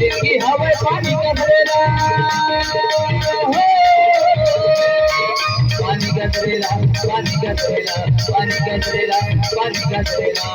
जिंदगी हवे पानी गजरेला पानी गजरेला पानी गजरेला पानी गजरेला पानी गजरेला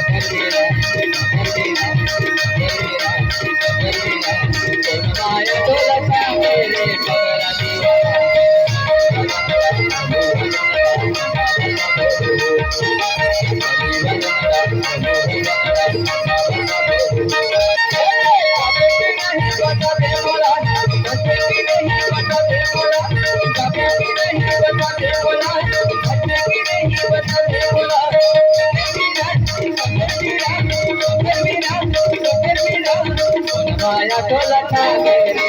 गजरेला गजरेला गजरेला गजरेला सोनमाया तोला मेरे पगला माया तोला मेरे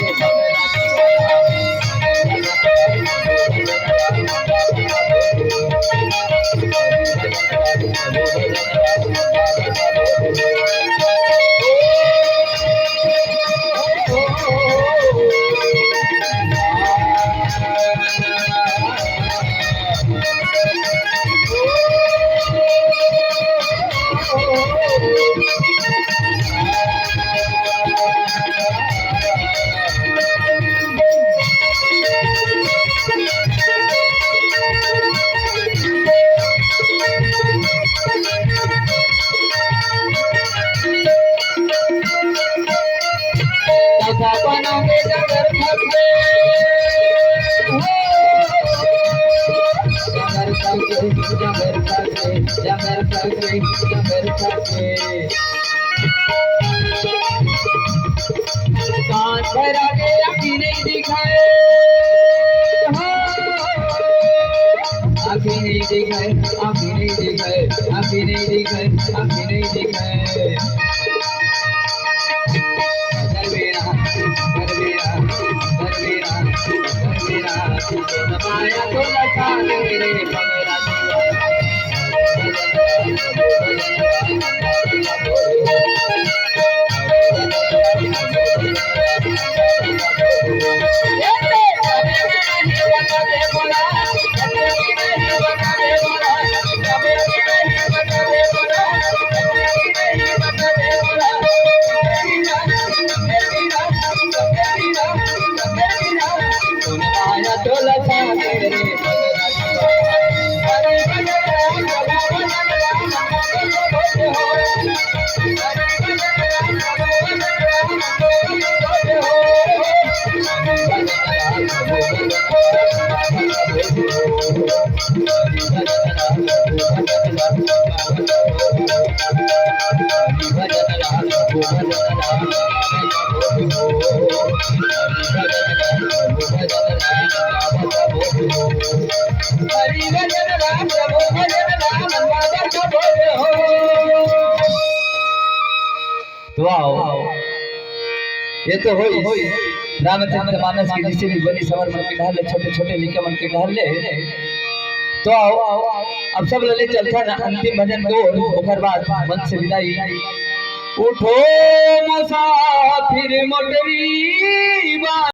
बनावे जगर खपे जगर खपे जगर खपे जगर खपे जगर खपे कान पर आगे आँखें नहीं दिखाए आँखें नहीं दिखाए आँखें नहीं दिखाए आँखें नहीं दिखाए आँखें नहीं दिखाए माया तोला मेरे पगला तो आओ ये तो होई रामचंद्र मानस की जिसे भी बनी समर्पण की ढाल छोटे छोटे विक्रमण की ढाल तो आओ अब सब लले चलता ना अंतिम भजन दो ओकर बाद मन से विदाई उठो मुसाफिर मोटरी